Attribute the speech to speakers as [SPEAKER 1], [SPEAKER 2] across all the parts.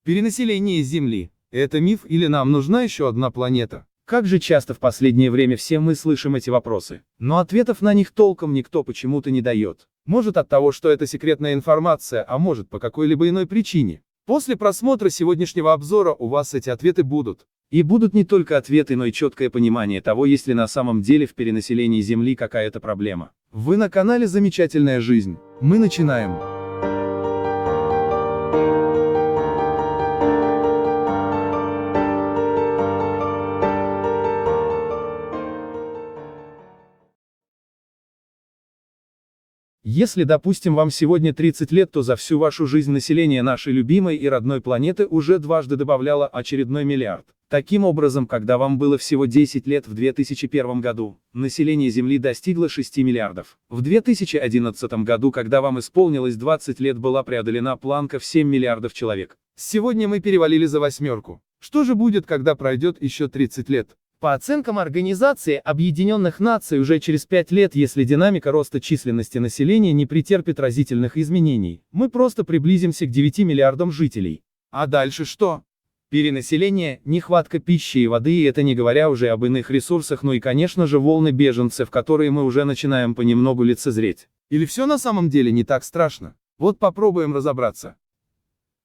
[SPEAKER 1] Перенаселение Земли. Это миф или нам нужна еще одна планета?
[SPEAKER 2] Как же часто в последнее время все мы слышим эти вопросы, но ответов на них толком никто почему-то не дает.
[SPEAKER 1] Может от того, что это секретная информация, а может по какой-либо иной причине. После просмотра сегодняшнего обзора у вас эти ответы будут.
[SPEAKER 2] И будут не только ответы, но и четкое понимание того, есть ли на самом деле в перенаселении Земли какая-то проблема.
[SPEAKER 1] Вы на канале «Замечательная жизнь». Мы начинаем.
[SPEAKER 2] Если, допустим, вам сегодня 30 лет, то за всю вашу жизнь население нашей любимой и родной планеты уже дважды добавляло очередной миллиард. Таким образом, когда вам было всего 10 лет в 2001 году, население Земли достигло 6 миллиардов. В 2011 году, когда вам исполнилось 20 лет, была преодолена планка в 7 миллиардов человек.
[SPEAKER 1] Сегодня мы перевалили за 8. Что же будет, когда пройдет еще 30 лет?
[SPEAKER 2] По оценкам Организации Объединенных Наций, уже через 5 лет, если динамика роста численности населения не претерпит разительных изменений, мы просто приблизимся к 9 миллиардам жителей.
[SPEAKER 1] А дальше что?
[SPEAKER 2] Перенаселение, нехватка пищи и воды, и это не говоря уже об иных ресурсах, ну и конечно же волны беженцев, которые мы уже начинаем понемногу лицезреть.
[SPEAKER 1] Или все на самом деле не так страшно? Вот попробуем разобраться.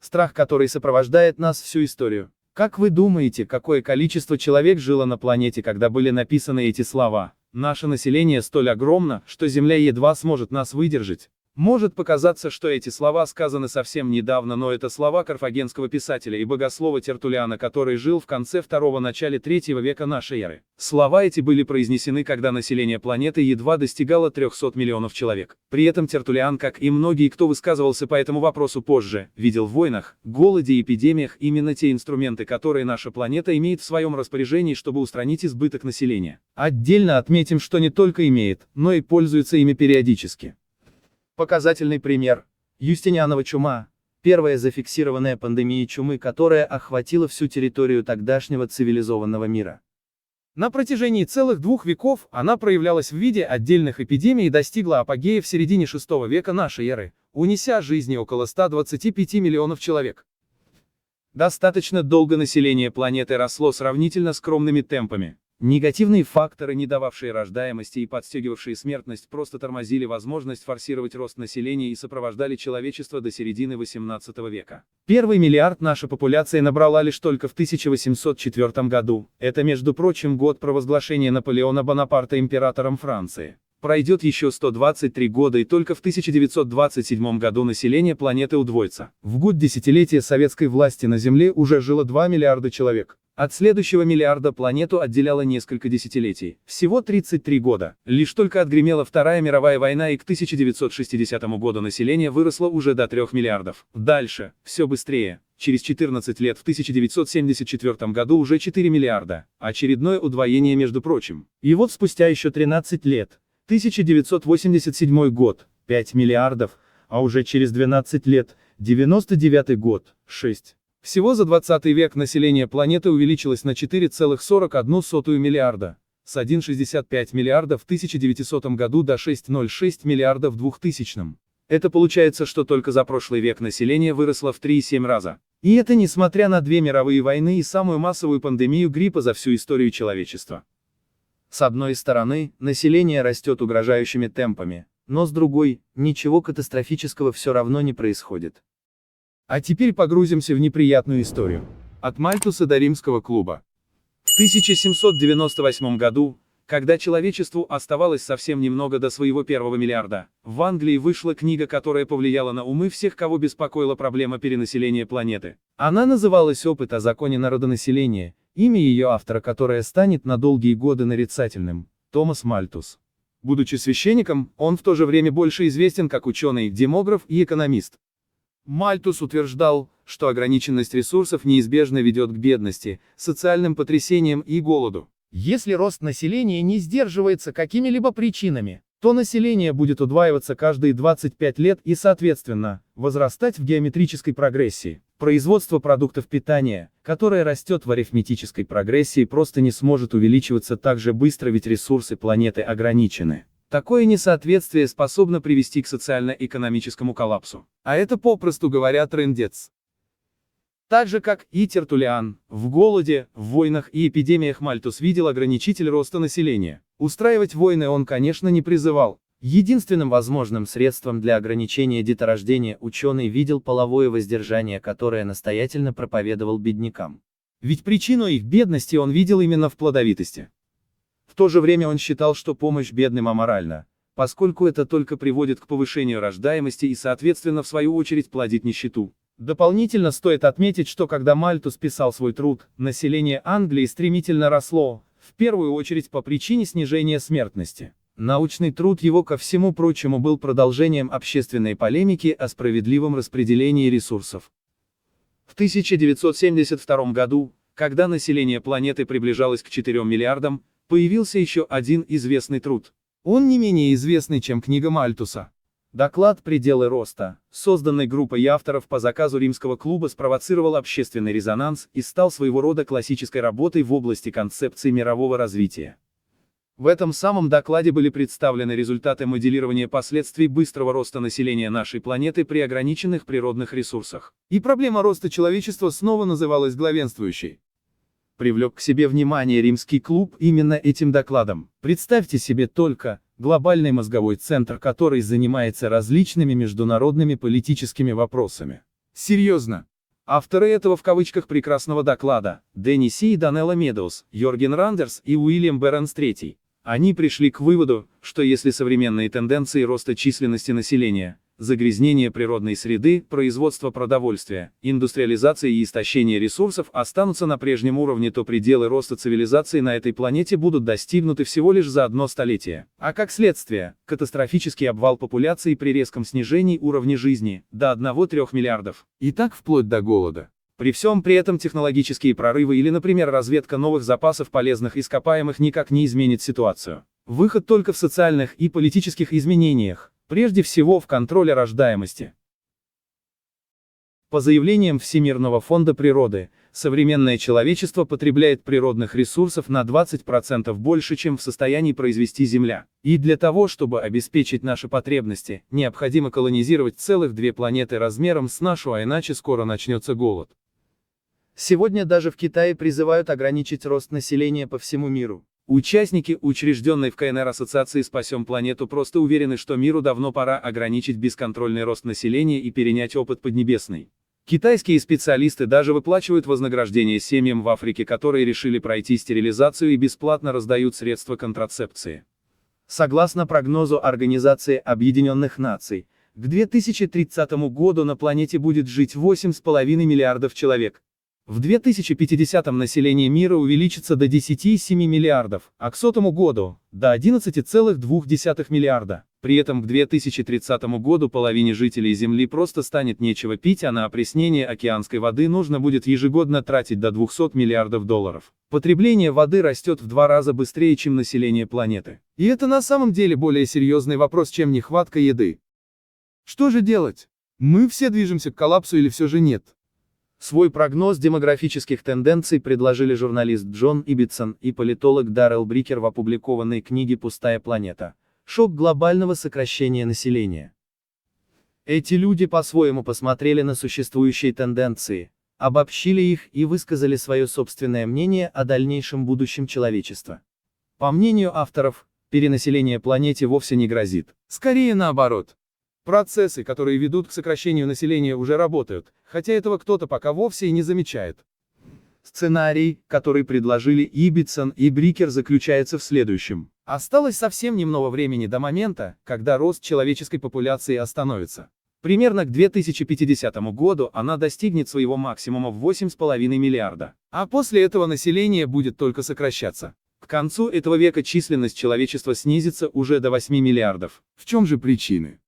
[SPEAKER 2] Страх, который сопровождает нас всю историю. Как вы думаете, какое количество человек жило на планете, когда были написаны эти слова? Наше население столь огромно, что Земля едва сможет нас выдержать. Может показаться, что эти слова сказаны совсем недавно, но это слова карфагенского писателя и богослова Тертуллиана, который жил в конце II – начале III века нашей эры. Слова эти были произнесены, когда население планеты едва достигало 300 миллионов человек. При этом Тертуллиан, как и многие, кто высказывался по этому вопросу позже, видел в войнах, голоде и эпидемиях именно те инструменты, которые наша планета имеет в своем распоряжении, чтобы устранить избыток населения. Отдельно отметим, что не только имеет, но и пользуется ими периодически. Показательный пример. Юстинианова чума. Первая зафиксированная пандемия чумы, которая охватила всю территорию тогдашнего цивилизованного мира.
[SPEAKER 1] На протяжении целых 2 веков она проявлялась в виде отдельных эпидемий и достигла апогея в середине VI века нашей эры, унеся жизни около 125 миллионов человек.
[SPEAKER 2] Достаточно долго население планеты росло сравнительно скромными темпами. Негативные факторы, не дававшие рождаемости и подстегивавшие смертность, просто тормозили возможность форсировать рост населения и сопровождали человечество до середины XVIII века. Первый миллиард наша популяция набрала лишь только в 1804 году. Это, между прочим, год провозглашения Наполеона Бонапарта императором Франции. Пройдет еще 123 года, и только в 1927 году население планеты удвоится.
[SPEAKER 1] В год десятилетия советской власти на Земле уже жило 2 миллиарда человек.
[SPEAKER 2] От следующего миллиарда планету отделяло несколько десятилетий, всего 33 года. Лишь только отгремела Вторая мировая война, и к 1960 году население выросло уже до 3 миллиардов. Дальше, все быстрее. Через 14 лет, в 1974 году уже 4 миллиарда. Очередное удвоение, между прочим. И вот спустя еще 13 лет, 1987 год, 5 миллиардов, а уже через 12 лет, 99 год, 6.
[SPEAKER 1] Всего за 20 век население планеты увеличилось на 4,41 миллиарда, с 1,65 миллиарда в 1900 году до 6,06 миллиарда в 2000.
[SPEAKER 2] Это получается, что только за прошлый век население выросло в 3,7 раза. И это несмотря на 2 мировые войны и самую массовую пандемию гриппа за всю историю человечества. С одной стороны, население растет угрожающими темпами, но с другой, ничего катастрофического все равно не происходит.
[SPEAKER 1] А теперь погрузимся в неприятную историю. От Мальтуса до Римского клуба.
[SPEAKER 2] В 1798 году, когда человечеству оставалось совсем немного до своего первого миллиарда, в Англии вышла книга, которая повлияла на умы всех, кого беспокоила проблема перенаселения планеты. Она называлась «Опыт о законе народонаселения», имя ее автора, которое станет на долгие годы нарицательным – Томас Мальтус. Будучи священником, он в то же время больше известен как ученый, демограф и экономист.
[SPEAKER 1] Мальтус утверждал, что ограниченность ресурсов неизбежно ведет к бедности, социальным потрясениям и голоду.
[SPEAKER 2] Если рост населения не сдерживается какими-либо причинами, то население будет удваиваться каждые 25 лет и, соответственно, возрастать в геометрической прогрессии. Производство продуктов питания, которое растет в арифметической прогрессии, просто не сможет увеличиваться так же быстро, ведь ресурсы планеты ограничены. Такое несоответствие способно привести к социально-экономическому коллапсу.
[SPEAKER 1] А это, попросту говоря, трындец.
[SPEAKER 2] Так же как и Тертуллиан, в голоде, в войнах и эпидемиях Мальтус видел ограничитель роста населения. Устраивать войны он, конечно, не призывал. Единственным возможным средством для ограничения деторождения ученый видел половое воздержание, которое настоятельно проповедовал беднякам. Ведь причину их бедности он видел именно в плодовитости. В то же время он считал, что помощь бедным аморальна, поскольку это только приводит к повышению рождаемости и, соответственно, в свою очередь плодит нищету. Дополнительно стоит отметить, что когда Мальтус писал свой труд, население Англии стремительно росло, в первую очередь по причине снижения смертности. Научный труд его, ко всему прочему, был продолжением общественной полемики о справедливом распределении ресурсов. В 1972 году, когда население планеты приближалось к 4 миллиардам, появился еще один известный труд.
[SPEAKER 1] Он не менее известный, чем книга Мальтуса.
[SPEAKER 2] Доклад «Пределы роста», созданный группой авторов по заказу Римского клуба, спровоцировал общественный резонанс и стал своего рода классической работой в области концепции мирового развития. В этом самом докладе были представлены результаты моделирования последствий быстрого роста населения нашей планеты при ограниченных природных ресурсах.
[SPEAKER 1] И проблема роста человечества снова называлась главенствующей.
[SPEAKER 2] Привлек к себе внимание Римский клуб именно этим докладом. Представьте себе только, глобальный мозговой центр, который занимается различными международными политическими вопросами.
[SPEAKER 1] Серьезно.
[SPEAKER 2] Авторы этого в кавычках прекрасного доклада, Дэнни Си и Данелла Медоуз, Йорген Рандерс и Уильям Бернс III. Они пришли к выводу, что если современные тенденции роста численности населения, загрязнение природной среды, производство продовольствия, индустриализация и истощение ресурсов останутся на прежнем уровне, то пределы роста цивилизации на этой планете будут достигнуты всего лишь за одно столетие. А как следствие, катастрофический обвал популяции при резком снижении уровня жизни до 1-3 миллиардов.
[SPEAKER 1] И так вплоть до голода.
[SPEAKER 2] При всем при этом технологические прорывы или, например, разведка новых запасов полезных ископаемых никак не изменит ситуацию. Выход только в социальных и политических изменениях. Прежде всего в контроле рождаемости. По заявлениям Всемирного фонда природы, современное человечество потребляет природных ресурсов на 20% больше, чем в состоянии произвести Земля. И для того, чтобы обеспечить наши потребности, необходимо колонизировать целых 2 планеты размером с нашу, а иначе скоро начнется голод. Сегодня даже в Китае призывают ограничить рост населения по всему миру. Участники учрежденной в КНР ассоциации «Спасем планету» просто уверены, что миру давно пора ограничить бесконтрольный рост населения и перенять опыт Поднебесной. Китайские специалисты даже выплачивают вознаграждение семьям в Африке, которые решили пройти стерилизацию и бесплатно раздают средства контрацепции. Согласно прогнозу Организации Объединенных Наций, к 2030 году на планете будет жить 8,5 миллиардов человек. В 2050-м население мира увеличится до 10,7 миллиардов, а к 100 году – до 11,2 миллиарда. При этом к 2030 году половине жителей Земли просто станет нечего пить, а на опреснение океанской воды нужно будет ежегодно тратить до 200 миллиардов долларов. Потребление воды растет в 2 раза быстрее, чем население планеты.
[SPEAKER 1] И это на самом деле более серьезный вопрос, чем нехватка еды. Что же делать? Мы все движемся к коллапсу или все же нет?
[SPEAKER 2] Свой прогноз демографических тенденций предложили журналист Джон Иббитсон и политолог Даррел Брикер в опубликованной книге «Пустая планета. Шок глобального сокращения населения». Эти люди по-своему посмотрели на существующие тенденции, обобщили их и высказали свое собственное мнение о дальнейшем будущем человечества. По мнению авторов, перенаселение планете вовсе не грозит.
[SPEAKER 1] Скорее наоборот. Процессы, которые ведут к сокращению населения, уже работают, хотя этого кто-то пока вовсе и не замечает.
[SPEAKER 2] Сценарий, который предложили Иббитсон и Брикер, заключается в следующем.
[SPEAKER 1] Осталось совсем немного времени до момента, когда рост человеческой популяции остановится.
[SPEAKER 2] Примерно к 2050 году она достигнет своего максимума в 8,5 миллиарда.
[SPEAKER 1] А после этого население будет только сокращаться.
[SPEAKER 2] К концу этого века численность человечества снизится уже до 8 миллиардов.
[SPEAKER 1] В чем же причины?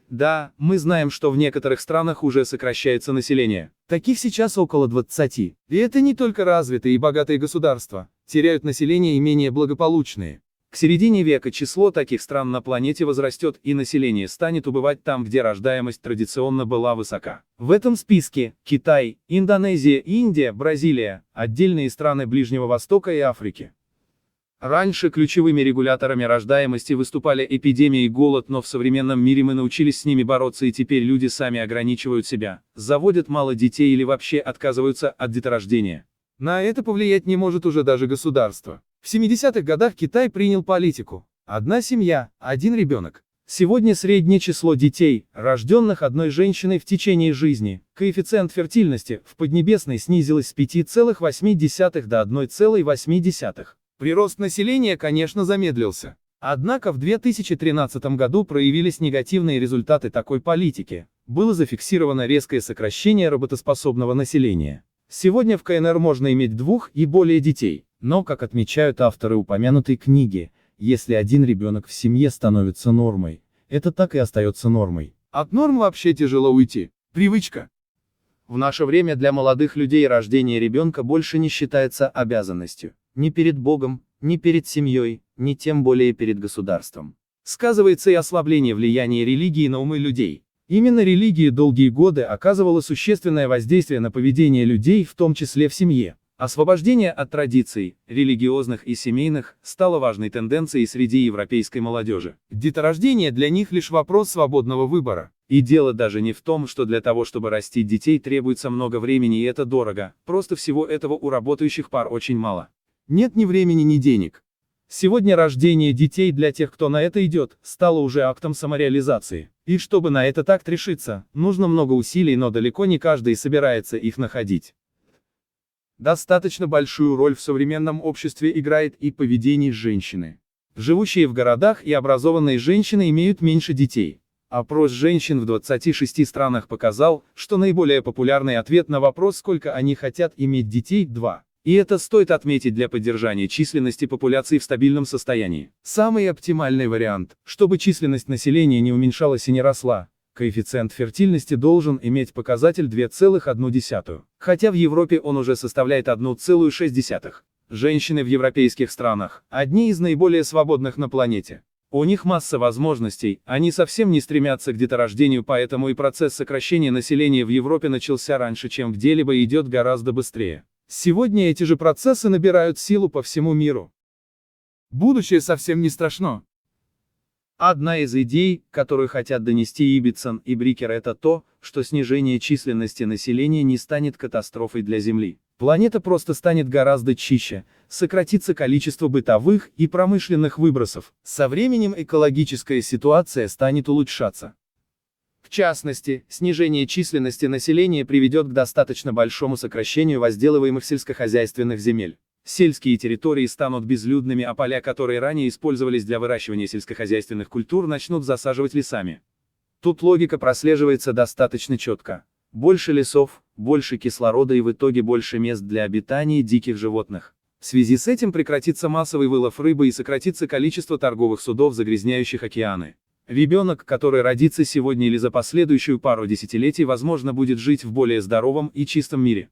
[SPEAKER 2] Да, мы знаем, что в некоторых странах уже сокращается население.
[SPEAKER 1] Таких сейчас около 20. И это не только развитые и богатые государства, теряют население и менее благополучные.
[SPEAKER 2] К середине века число таких стран на планете возрастет, и население станет убывать там, где рождаемость традиционно была высока. В этом списке Китай, Индонезия, Индия, Бразилия, отдельные страны Ближнего Востока и Африки. Раньше ключевыми регуляторами рождаемости выступали эпидемия и голод, но в современном мире мы научились с ними бороться, и теперь люди сами ограничивают себя, заводят мало детей или вообще отказываются от деторождения.
[SPEAKER 1] На это повлиять не может уже даже государство. В 70-х годах Китай принял политику: одна семья, один ребенок.
[SPEAKER 2] Сегодня среднее число детей, рожденных одной женщиной в течение жизни, коэффициент фертильности в Поднебесной снизилось с 5,8 до 1,8.
[SPEAKER 1] Прирост населения, конечно, замедлился.
[SPEAKER 2] Однако в 2013 году проявились негативные результаты такой политики. Было зафиксировано резкое сокращение работоспособного населения. Сегодня в КНР можно иметь 2 и более детей, но, как отмечают авторы упомянутой книги, если один ребенок в семье становится нормой, это так и остается нормой.
[SPEAKER 1] От норм вообще тяжело уйти. Привычка.
[SPEAKER 2] В наше время для молодых людей рождение ребенка больше не считается обязанностью. Ни перед Богом, ни перед семьей, ни тем более перед государством. Сказывается и ослабление влияния религии на умы людей. Именно религия долгие годы оказывала существенное воздействие на поведение людей, в том числе в семье. Освобождение от традиций, религиозных и семейных, стало важной тенденцией среди европейской молодежи.
[SPEAKER 1] Деторождение для них лишь вопрос свободного выбора.
[SPEAKER 2] И дело даже не в том, что для того, чтобы растить детей, требуется много времени и это дорого, просто всего этого у работающих пар очень мало.
[SPEAKER 1] Нет ни времени, ни денег.
[SPEAKER 2] Сегодня рождение детей для тех, кто на это идет, стало уже актом самореализации. И чтобы на этот акт решиться, нужно много усилий, но далеко не каждый собирается их находить.
[SPEAKER 1] Достаточно большую роль в современном обществе играет и поведение женщины.
[SPEAKER 2] Живущие в городах и образованные женщины имеют меньше детей. Опрос женщин в 26 странах показал, что наиболее популярный ответ на вопрос, сколько они хотят иметь детей, 2. И это стоит отметить для поддержания численности популяции в стабильном состоянии.
[SPEAKER 1] Самый оптимальный вариант,
[SPEAKER 2] чтобы численность населения не уменьшалась и не росла, коэффициент фертильности должен иметь показатель 2,1. Хотя в Европе он уже составляет 1,6. Женщины в европейских странах – одни из наиболее свободных на планете. У них масса возможностей, они совсем не стремятся к деторождению, поэтому и процесс сокращения населения в Европе начался раньше, чем где-либо, и идет гораздо быстрее.
[SPEAKER 1] Сегодня эти же процессы набирают силу по всему миру. Будущее совсем не страшно.
[SPEAKER 2] Одна из идей, которую хотят донести Иббитсон и Брикер, это то, что снижение численности населения не станет катастрофой для Земли. Планета просто станет гораздо чище, сократится количество бытовых и промышленных выбросов. Со временем экологическая ситуация станет улучшаться. В частности, снижение численности населения приведет к достаточно большому сокращению возделываемых сельскохозяйственных земель. Сельские территории станут безлюдными, а поля, которые ранее использовались для выращивания сельскохозяйственных культур, начнут засаживать лесами. Тут логика прослеживается достаточно четко. Больше лесов, больше кислорода и в итоге больше мест для обитания диких животных. В связи с этим прекратится массовый вылов рыбы и сократится количество торговых судов, загрязняющих океаны. Ребенок, который родится сегодня или за последующую пару десятилетий, возможно, будет жить в более здоровом и чистом мире.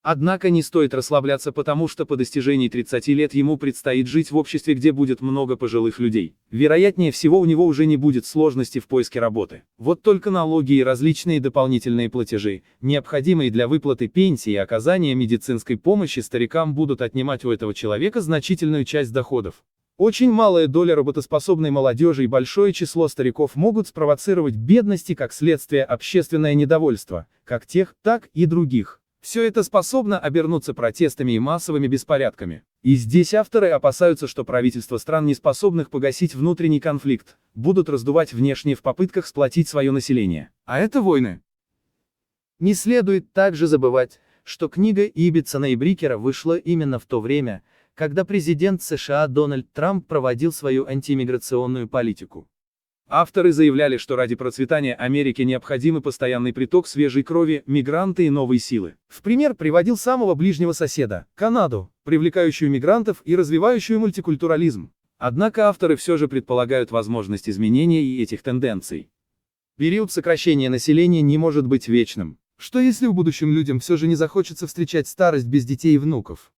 [SPEAKER 2] Однако не стоит расслабляться, потому что по достижении 30 лет ему предстоит жить в обществе, где будет много пожилых людей. Вероятнее всего, у него уже не будет сложностей в поиске работы. Вот только налоги и различные дополнительные платежи, необходимые для выплаты пенсии и оказания медицинской помощи старикам, будут отнимать у этого человека значительную часть доходов. Очень малая доля работоспособной молодежи и большое число стариков могут спровоцировать бедность и, как следствие, общественное недовольство, как тех, так и других. Все это способно обернуться протестами и массовыми беспорядками. И здесь авторы опасаются, что правительства стран, не способных погасить внутренний конфликт, будут раздувать внешние в попытках сплотить свое население.
[SPEAKER 1] А это войны.
[SPEAKER 2] Не следует также забывать, что книга Иббитсона и Брикера вышла именно в то время, когда президент США Дональд Трамп проводил свою антииммиграционную политику. Авторы заявляли, что ради процветания Америки необходимый постоянный приток свежей крови, мигранты и новые силы. В пример приводил самого ближнего соседа, Канаду, привлекающую мигрантов и развивающую мультикультурализм. Однако авторы все же предполагают возможность изменения и этих тенденций. Период сокращения населения не может быть вечным.
[SPEAKER 1] Что если в будущем людям все же не захочется встречать старость без детей и внуков?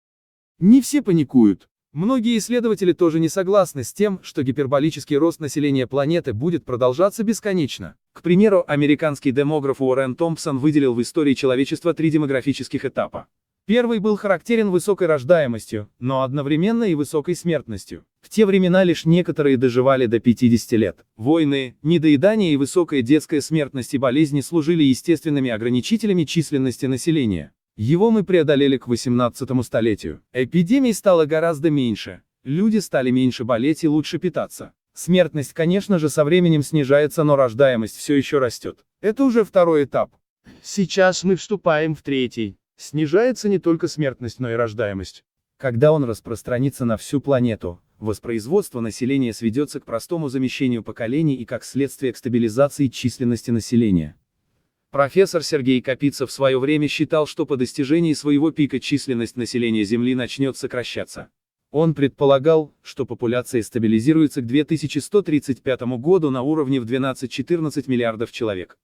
[SPEAKER 1] Не все паникуют. Многие исследователи тоже не согласны с тем, что гиперболический рост населения планеты будет продолжаться бесконечно.
[SPEAKER 2] К примеру, американский демограф Уоррен Томпсон выделил в истории человечества 3 демографических этапа. Первый был характерен высокой рождаемостью, но одновременно и высокой смертностью. В те времена лишь некоторые доживали до 50 лет. Войны, недоедание и высокая детская смертность и болезни служили естественными ограничителями численности населения. Его мы преодолели к 18 столетию. Эпидемий стало гораздо меньше. Люди стали меньше болеть и лучше питаться. Смертность, конечно же, со временем снижается, но рождаемость все еще растет. Это уже второй этап.
[SPEAKER 3] Сейчас мы вступаем в третий. Снижается не только смертность, но и рождаемость.
[SPEAKER 2] Когда он распространится на всю планету, воспроизводство населения сведется к простому замещению поколений и как следствие к стабилизации численности населения. Профессор Сергей Капица в свое время считал, что по достижении своего пика численность населения Земли начнет сокращаться. Он предполагал, что популяция стабилизируется к 2135 году на уровне в 12-14 миллиардов человек.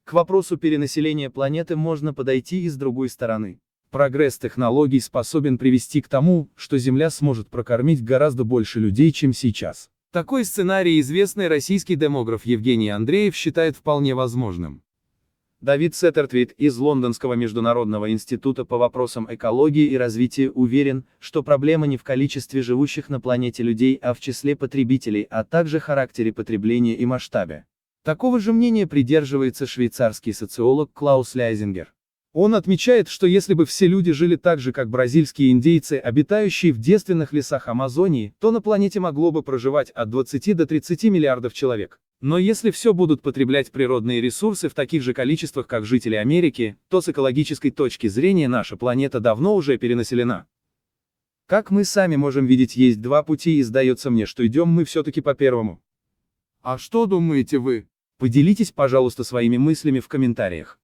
[SPEAKER 2] К вопросу перенаселения планеты можно подойти и с другой стороны. Прогресс технологий способен привести к тому, что Земля сможет прокормить гораздо больше людей, чем сейчас.
[SPEAKER 1] Такой сценарий известный российский демограф Евгений Андреев считает вполне возможным.
[SPEAKER 2] Давид Сеттертвейт из Лондонского международного института по вопросам экологии и развития уверен, что проблема не в количестве живущих на планете людей, а в числе потребителей, а также характере потребления и масштабе. Такого же мнения придерживается швейцарский социолог Клаус Ляйзингер. Он отмечает, что если бы все люди жили так же, как бразильские индейцы, обитающие в девственных лесах Амазонии, то на планете могло бы проживать от 20 до 30 миллиардов человек. Но если все будут потреблять природные ресурсы в таких же количествах, как жители Америки, то с экологической точки зрения наша планета давно уже перенаселена. Как мы сами можем видеть, есть два пути, и сдается мне, что идем мы все-таки по первому.
[SPEAKER 1] А что думаете вы?
[SPEAKER 2] Поделитесь, пожалуйста, своими мыслями в комментариях.